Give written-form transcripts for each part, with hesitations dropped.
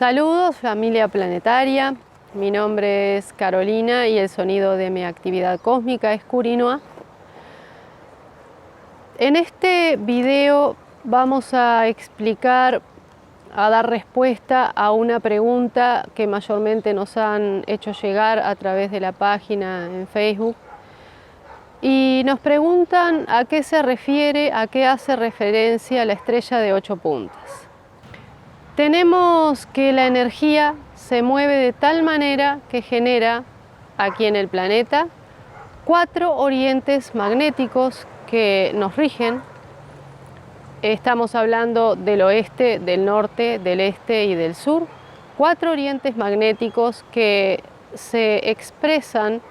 Saludos familia planetaria, mi nombre es Carolina y el sonido de mi actividad cósmica es Curinoa. En este video vamos a explicar, a dar respuesta a una pregunta que mayormente nos han hecho llegar a través de la página en Facebook. Y nos preguntan a qué se refiere, a qué hace referencia la estrella de 8 puntas. Tenemos que la energía se mueve de tal manera que genera aquí en el planeta 4 orientes magnéticos que nos rigen. Estamos hablando del oeste, del norte, del este y del sur. 4 orientes magnéticos que se expresan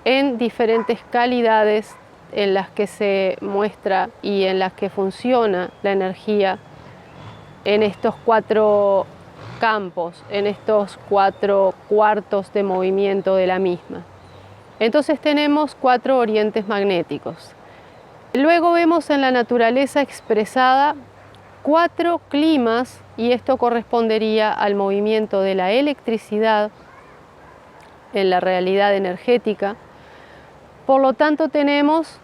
en diferentes calidades en las que se muestra y en las que funciona la energía en estos 4 campos, en estos 4 cuartos de movimiento de la misma. Entonces tenemos 4 orientes magnéticos. Luego vemos en la naturaleza expresada 4 climas, y esto correspondería al movimiento de la electricidad en la realidad energética. Por lo tanto tenemos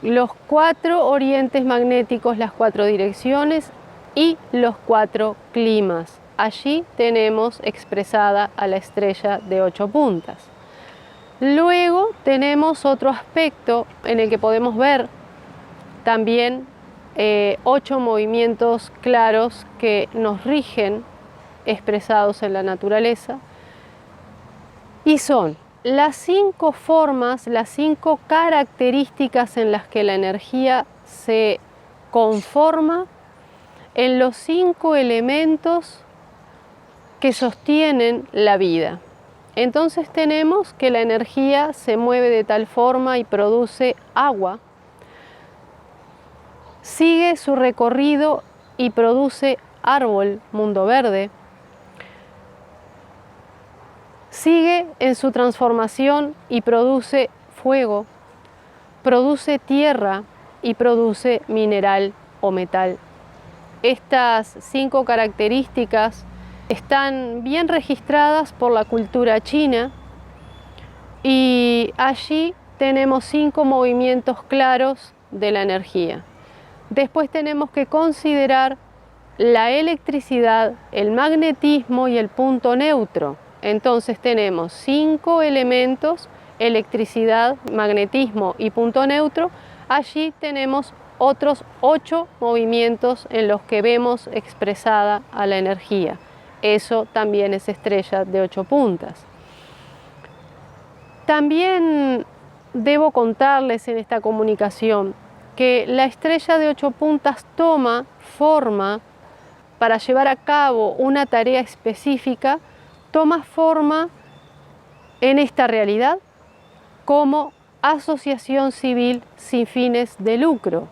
los 4 orientes magnéticos, las 4 direcciones y los 4 climas. Allí tenemos expresada a la estrella de 8 puntas. Luego tenemos otro aspecto en el que podemos ver también 8 movimientos claros que nos rigen, expresados en la naturaleza, y son las 5 formas, las 5 características en las que la energía se conforma en los 5 elementos que sostienen la vida. Entonces tenemos que la energía se mueve de tal forma y produce agua, sigue su recorrido y produce árbol, mundo verde, sigue en su transformación y produce fuego, produce tierra y produce mineral o metal. Estas 5 características están bien registradas por la cultura china y allí tenemos 5 movimientos claros de la energía. Después tenemos que considerar la electricidad, el magnetismo y el punto neutro. Entonces tenemos 5 elementos: electricidad, magnetismo y punto neutro. Allí tenemos otros 8 movimientos en los que vemos expresada a la energía. Eso también es estrella de 8 puntas. También debo contarles en esta comunicación que la estrella de 8 puntas toma forma para llevar a cabo una tarea específica, toma forma en esta realidad como asociación civil sin fines de lucro.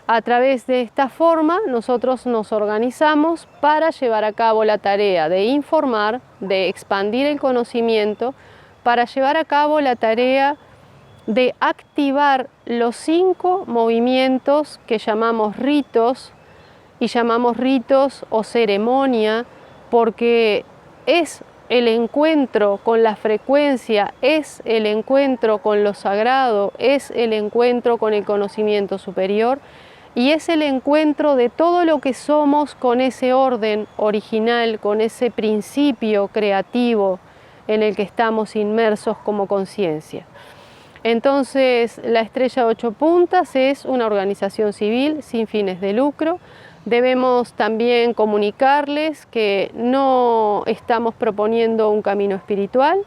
A través de esta forma nosotros nos organizamos para llevar a cabo la tarea de informar, de expandir el conocimiento, para llevar a cabo la tarea de activar los 5 movimientos que llamamos ritos, y llamamos ritos o ceremonia porque es el encuentro con la frecuencia, es el encuentro con lo sagrado, es el encuentro con el conocimiento superior y es el encuentro de todo lo que somos con ese orden original, con ese principio creativo en el que estamos inmersos como conciencia. Entonces, la estrella de 8 puntas es una organización civil sin fines de lucro. Debemos también comunicarles que no estamos proponiendo un camino espiritual,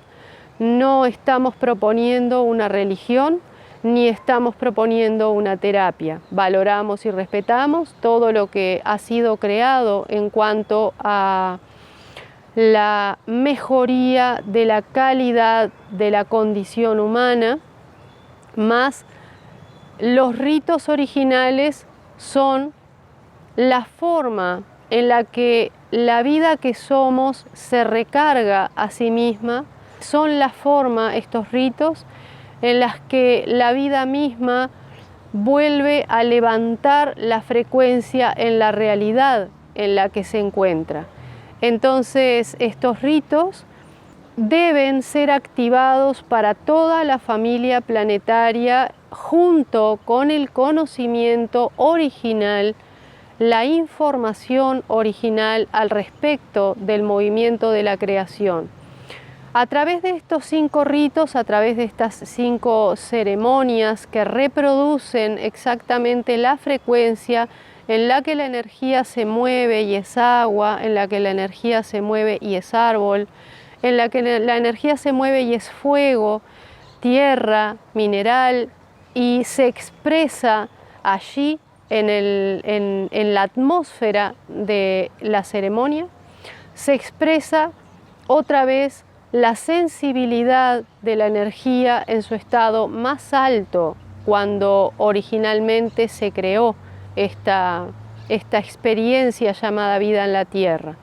no estamos proponiendo una religión, ni estamos proponiendo una terapia. Valoramos y respetamos todo lo que ha sido creado en cuanto a la mejoría de la calidad de la condición humana, más los ritos originales son la forma en la que la vida que somos se recarga a sí misma, son la forma, estos ritos, en las que la vida misma vuelve a levantar la frecuencia en la realidad en la que se encuentra. Entonces, estos ritos deben ser activados para toda la familia planetaria junto con el conocimiento original, la información original al respecto del movimiento de la creación. A través de estos 5 ritos, a través de estas 5 ceremonias que reproducen exactamente la frecuencia en la que la energía se mueve y es agua, en la que la energía se mueve y es árbol, en la que la energía se mueve y es fuego, tierra, mineral, y se expresa allí en la atmósfera de la ceremonia, se expresa otra vez la sensibilidad de la energía en su estado más alto cuando originalmente se creó esta experiencia llamada vida en la Tierra.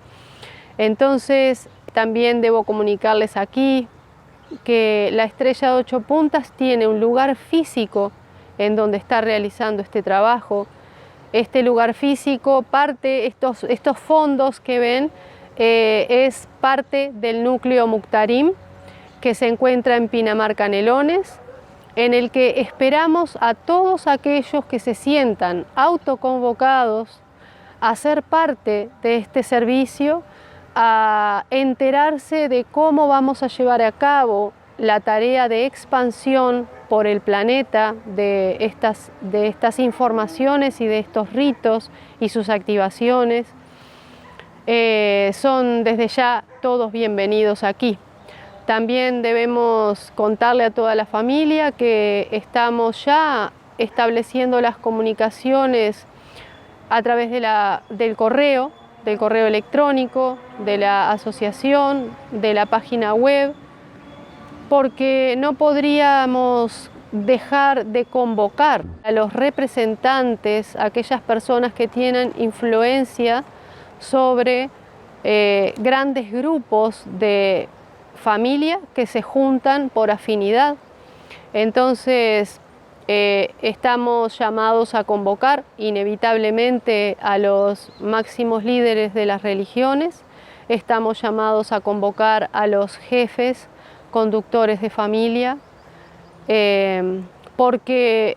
Entonces, también debo comunicarles aquí que la estrella de 8 puntas tiene un lugar físico en donde está realizando este trabajo. Este lugar físico, estos fondos que ven, es parte del núcleo Muktarim, que se encuentra en Pinamar Canelones, en el que esperamos a todos aquellos que se sientan autoconvocados a ser parte de este servicio, a enterarse de cómo vamos a llevar a cabo la tarea de expansión por el planeta de estas informaciones y de estos ritos y sus activaciones. Son desde ya todos bienvenidos aquí. También debemos contarle a toda la familia que estamos ya estableciendo las comunicaciones a través del correo electrónico, de la asociación, de la página web, porque no podríamos dejar de convocar a los representantes, a aquellas personas que tienen influencia sobre grandes grupos de familia que se juntan por afinidad. Entonces, estamos llamados a convocar inevitablemente a los máximos líderes de las religiones, estamos llamados a convocar a los jefes conductores de familia, porque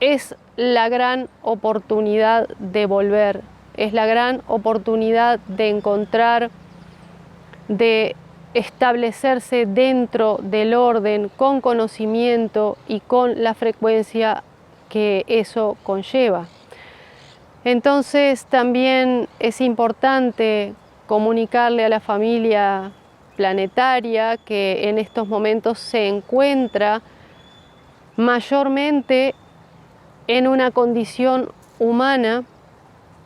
es la gran oportunidad de volver, es la gran oportunidad de encontrar, de establecerse dentro del orden con conocimiento y con la frecuencia que eso conlleva. Entonces también es importante comunicarle a la familia planetaria que en estos momentos se encuentra mayormente en una condición humana,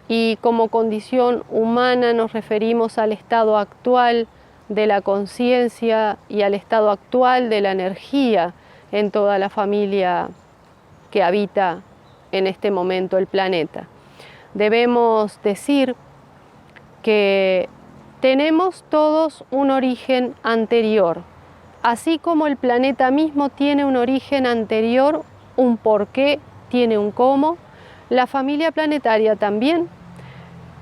y como condición humana nos referimos al estado actual de la conciencia y al estado actual de la energía en toda la familia que habita en este momento el planeta. Debemos decir que tenemos todos un origen anterior, así como el planeta mismo tiene un origen anterior, un porqué, tiene un cómo, la familia planetaria también.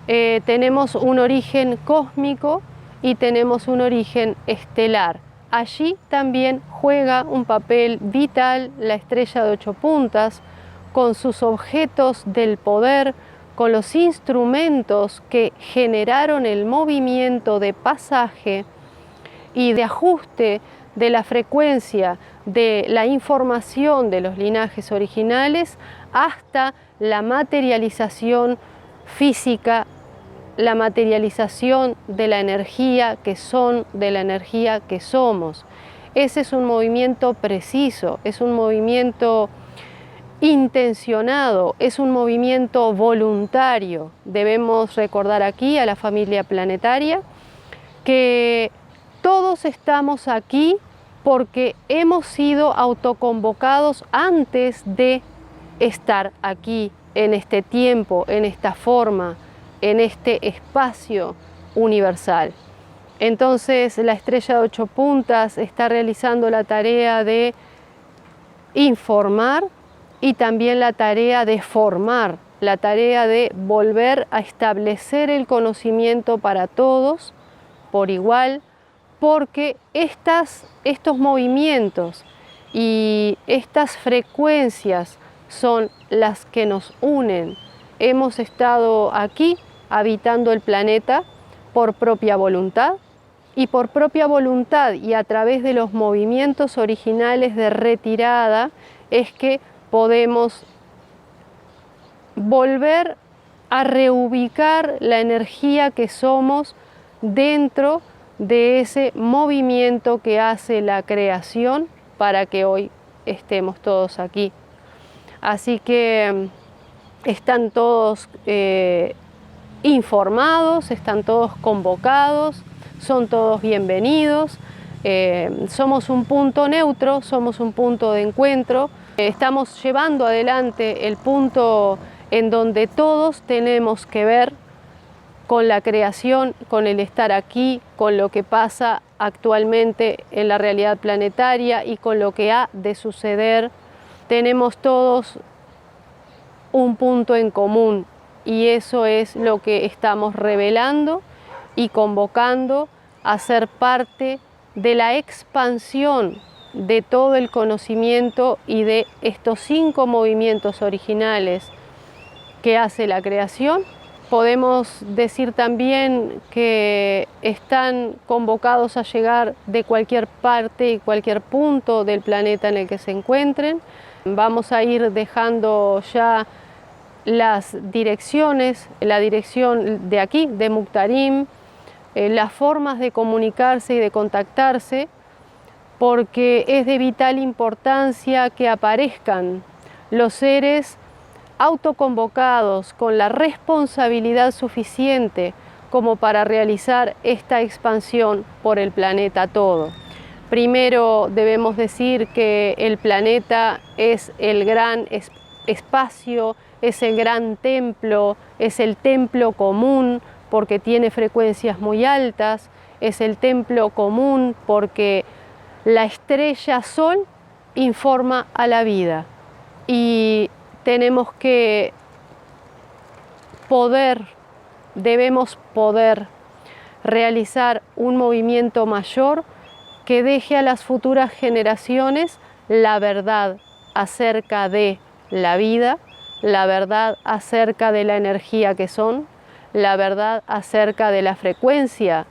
Tenemos un origen cósmico y tenemos un origen estelar. Allí también juega un papel vital la estrella de 8 puntas, con sus objetos del poder, con los instrumentos que generaron el movimiento de pasaje y de ajuste de la frecuencia de la información de los linajes originales hasta la materialización física, la materialización de la energía que son, de la energía que somos. Ese es un movimiento preciso, es un movimiento intencionado, es un movimiento voluntario. Debemos recordar aquí a la familia planetaria que todos estamos aquí porque hemos sido autoconvocados antes de estar aquí, en este tiempo, en esta forma, en este espacio universal. Entonces la estrella de 8 puntas está realizando la tarea de informar y también la tarea de formar la tarea de volver a establecer el conocimiento para todos por igual, porque estos movimientos y estas frecuencias son las que nos unen. Hemos estado aquí habitando el planeta por propia voluntad, y por propia voluntad y a través de los movimientos originales de retirada es que podemos volver a reubicar la energía que somos dentro de ese movimiento que hace la creación para que hoy estemos todos aquí. Así que están todos informados, están todos convocados, son todos bienvenidos. Somos un punto neutro, somos un punto de encuentro. Estamos llevando adelante el punto en donde todos tenemos que ver con la creación, con el estar aquí, con lo que pasa actualmente en la realidad planetaria y con lo que ha de suceder. Tenemos todos un punto en común y eso es lo que estamos revelando y convocando a ser parte de la expansión de todo el conocimiento y de estos 5 movimientos originales que hace la creación. Podemos decir también que están convocados a llegar de cualquier parte y cualquier punto del planeta en el que se encuentren. Vamos a ir dejando ya las direcciones, la dirección de aquí, de Muktarim, las formas de comunicarse y de contactarse, porque es de vital importancia que aparezcan los seres autoconvocados con la responsabilidad suficiente como para realizar esta expansión por el planeta todo. Primero debemos decir que el planeta es el gran espacio, es el gran templo, es el templo común porque tiene frecuencias muy altas, es el templo común porque la estrella Sol informa a la vida y tenemos que debemos poder realizar un movimiento mayor que deje a las futuras generaciones la verdad acerca de la vida, la verdad acerca de la energía que son, la verdad acerca de la frecuencia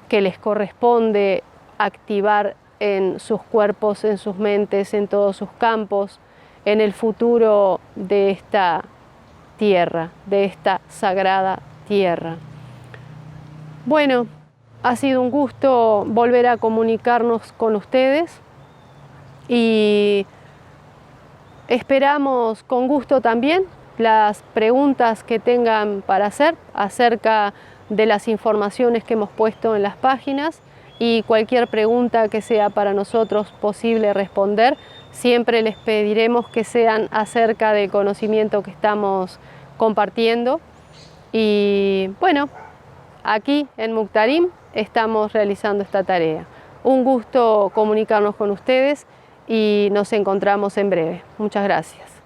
que les corresponde activar en sus cuerpos, en sus mentes, en todos sus campos, en el futuro de esta tierra, de esta sagrada tierra. Bueno, ha sido un gusto volver a comunicarnos con ustedes y esperamos con gusto también las preguntas que tengan para hacer acerca de las informaciones que hemos puesto en las páginas y cualquier pregunta que sea para nosotros posible responder. Siempre les pediremos que sean acerca del conocimiento que estamos compartiendo. Y bueno, aquí en Muktarim estamos realizando esta tarea. Un gusto comunicarnos con ustedes y nos encontramos en breve. Muchas gracias.